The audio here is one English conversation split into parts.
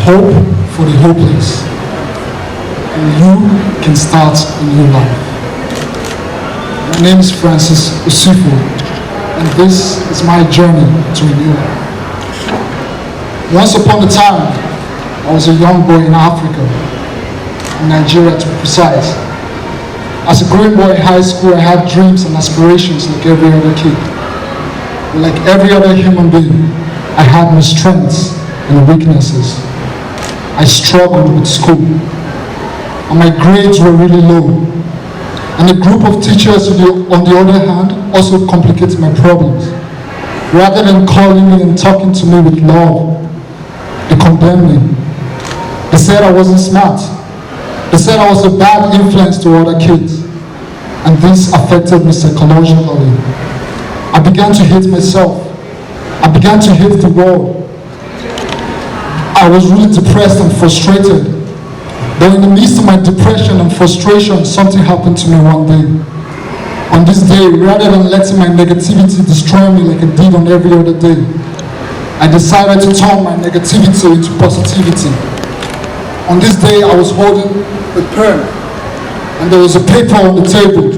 Hope for the hopeless. And you can start a new life. My name is Osifo, and this is my journey to a new life. Once upon a time, I was a young boy in Africa, in Nigeria to be precise. As a growing boy in high school, I had dreams and aspirations like every other kid. But like every other human being, I had my strengths and weaknesses. I struggled with school, and my grades were really low. And a group of teachers, on the other hand, also complicated my problems. Rather than calling me and talking to me with love, they condemned me. They said I wasn't smart. They said I was a bad influence to other kids. And this affected me psychologically. I began to hate myself. I began to hate the world. I was really depressed and frustrated. But in the midst of my depression and frustration, something happened to me one day. On this day, rather than letting my negativity destroy me like it did on every other day, I decided to turn my negativity into positivity. On this day, I was holding a pen, and there was a paper on the table.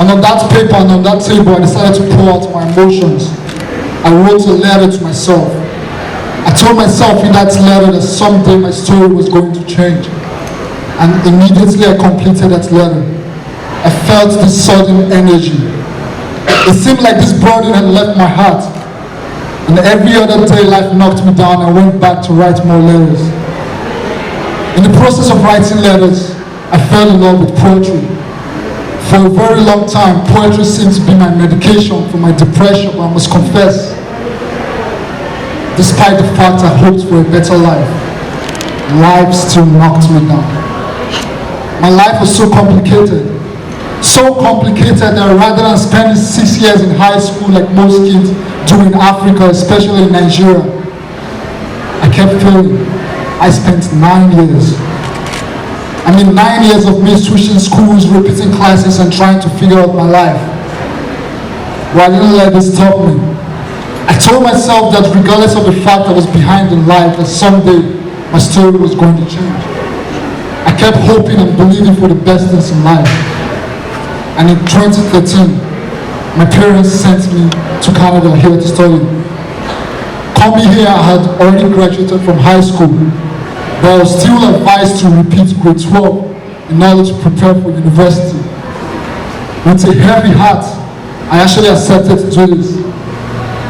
And on that paper and on that table, I decided to pour out my emotions. I wrote a letter to myself. I told myself in that letter that someday my story was going to change. And immediately I completed that letter. I felt this sudden energy. It seemed like this burden had left my heart. And every other day life knocked me down. I went back to write more letters. In the process of writing letters, I fell in love with poetry. For a very long time, poetry seemed to be my medication for my depression, but I must confess, despite the fact I hoped for a better life, life still knocked me down. My life was so complicated that rather than spending 6 years in high school like most kids do in Africa, especially in Nigeria, I kept failing. I spent 9 years. 9 years of me switching schools, repeating classes, and trying to figure out my life. But I didn't let this stop me. I told myself that regardless of the fact I was behind in life, that someday my story was going to change. I kept hoping and believing for the best things in life. And in 2013, my parents sent me to Canada here to study. Coming here, I had already graduated from high school, but I was still advised to repeat grade 12 in order to prepare for university. With a heavy heart, I actually accepted to do this.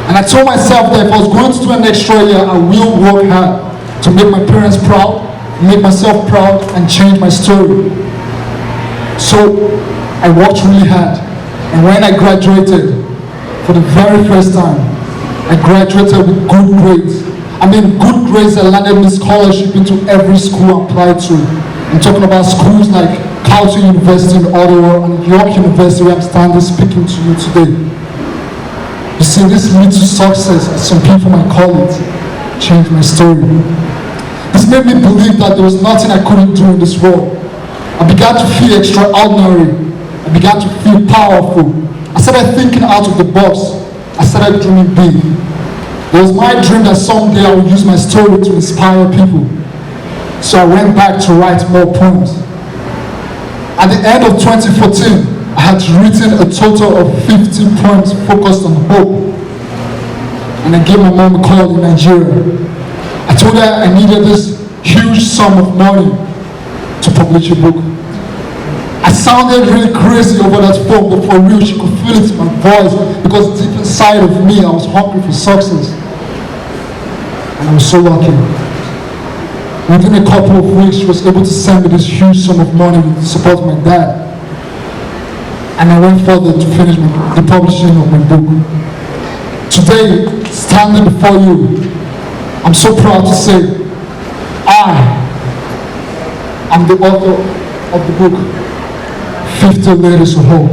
And I told myself that if I was going to do an extra year, I will work hard to make my parents proud, make myself proud, and change my story. So I worked really hard. And when I graduated, for the very first time, I graduated with good grades. Good grades that landed me scholarship into every school I applied to. I'm talking about schools like Carleton University in Ottawa and York University, where I'm standing speaking to you today. You see, this little success, as some people might call it, changed my story. This made me believe that there was nothing I couldn't do in this world. I began to feel extraordinary. I began to feel powerful. I started thinking out of the box. I started dreaming big. It was my dream that someday I would use my story to inspire people. So I went back to write more poems. At the end of 2014, I had written a total of 50 poems focused on hope. And I gave my mom a call in Nigeria. I told her I needed this huge sum of money to publish a book. I sounded really crazy over that phone, but for real, she could feel it in my voice, because deep inside of me, I was hungry for success. And I was so lucky. Within a couple of weeks, she was able to send me this huge sum of money with the support of my dad. And I went further to finish the publishing of my book. Today, standing before you, I'm so proud to say, I am the author of the book, 50 Letters of Hope.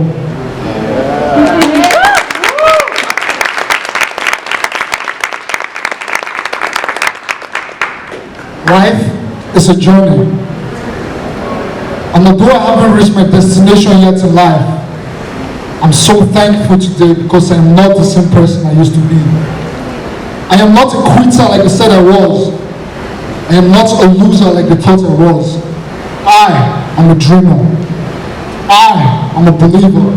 Life is a journey. And although I haven't reached my destination yet in life, I'm so thankful today because I am not the same person I used to be. I am not a quitter like I said I was. I I am not a loser like they thought I was. I am a dreamer. I am a believer.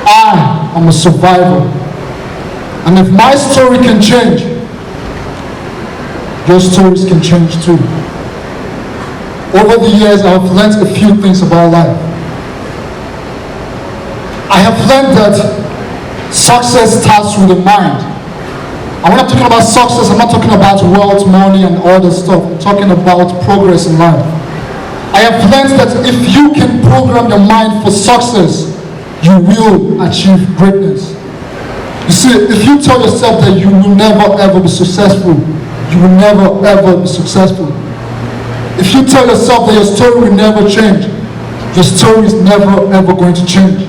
I am a survivor. And if my story can change, your stories can change too. Over the years, I have learned a few things about life. I have learned that success starts with the mind. And when I'm talking about success, I'm not talking about wealth, money, and all this stuff. I'm talking about progress in life. I have learned that if you can program your mind for success, you will achieve greatness. You see, if you tell yourself that you will never ever be successful, you will never ever be successful. If you tell yourself that your story will never change, your story is never ever going to change.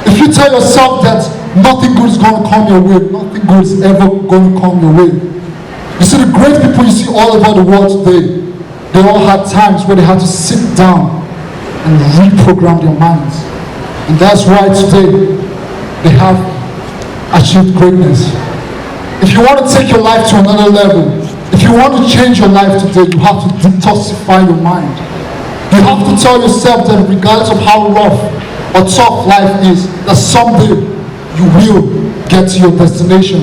If you tell yourself that nothing good is going to come your way, nothing good is ever going to come your way. You see, the great people you see all over the world today, they all had times where they had to sit down and reprogram their minds. And that's why today they have achieved greatness. If you want to take your life to another level, if you want to change your life today, you have to detoxify your mind. You have to tell yourself that regardless of how rough or tough life is, that someday you will get to your destination.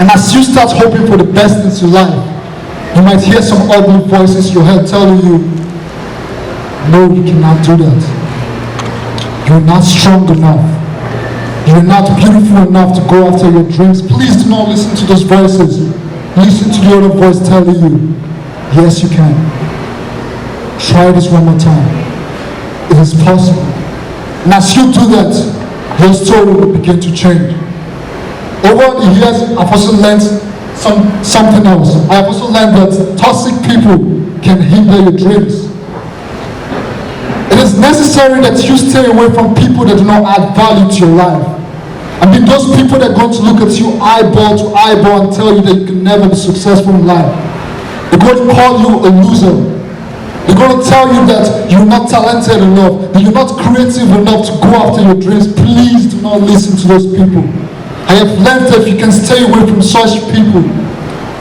And as you start hoping for the best in your life, you might hear some ugly voices in your head telling you, no, you cannot do that. You're not strong enough. You're not beautiful enough to go after your dreams. Please do not listen to those voices. Listen to the other voice telling you, yes, you can. Try this one more time. It is possible. And as you do that, your story will begin to change. Over the years, I've also learned something else. I've also learned that toxic people can hinder your dreams. It is necessary that you stay away from people that do not add value to your life. I mean, those people that are going to look at you eyeball to eyeball and tell you that you can never be successful in life. They're going to call you a loser. They're going to tell you that you're not talented enough, that you're not creative enough to go after your dreams. Please do not listen to those people. I have learned that if you can stay away from such people,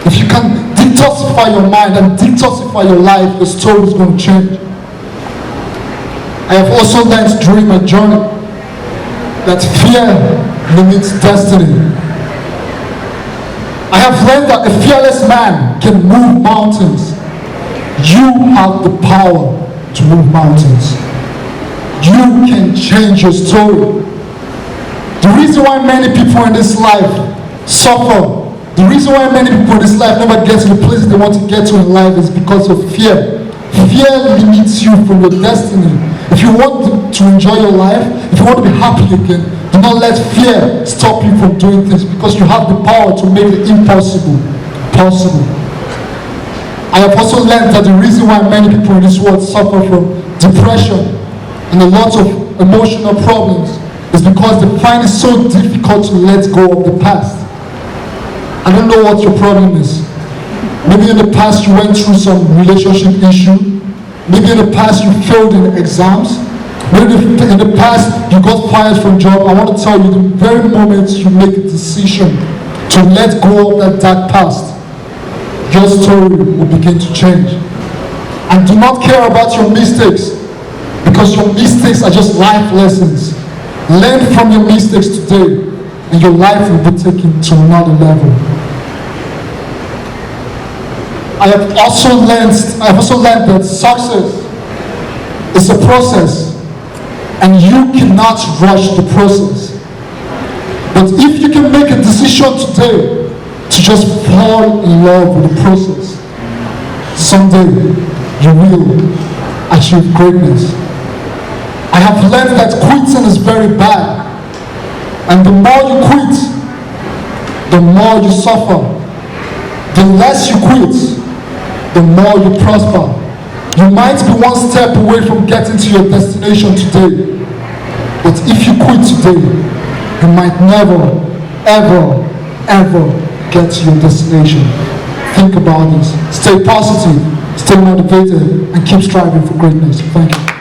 if you can detoxify your mind and detoxify your life, the story is going to change. I have also learned during my journey that fear limits destiny. I have learned that a fearless man can move mountains. You have the power to move mountains. You can change your story. The reason why many people in this life suffer, the reason why many people in this life never get to the places they want to get to in life is because of fear. Fear limits you from your destiny. If you want to enjoy your life, if you want to be happy again, do not let fear stop you from doing things, because you have the power to make the impossible possible. I have also learned that the reason why many people in this world suffer from depression and a lot of emotional problems is because they find it so difficult to let go of the past. I don't know what your problem is. Maybe in the past you went through some relationship issue. Maybe in the past you failed in exams. Maybe in the past you got fired from job. I want to tell you, the very moment you make a decision to let go of that dark past, your story will begin to change. And do not care about your mistakes, because your mistakes are just life lessons. Learn from your mistakes today, and your life will be taken to another level. I have also learned that success is a process, and you cannot rush the process. But if you can make a decision today to just fall in love with the process, someday you will achieve greatness. I have learned that quitting is very bad, and the more you quit, the more you suffer. The less you quit, the more you prosper. You might be one step away from getting to your destination today, but if you quit today, you might never, ever, ever get to your destination. Think about this. Stay positive, stay motivated, and keep striving for greatness. Thank you.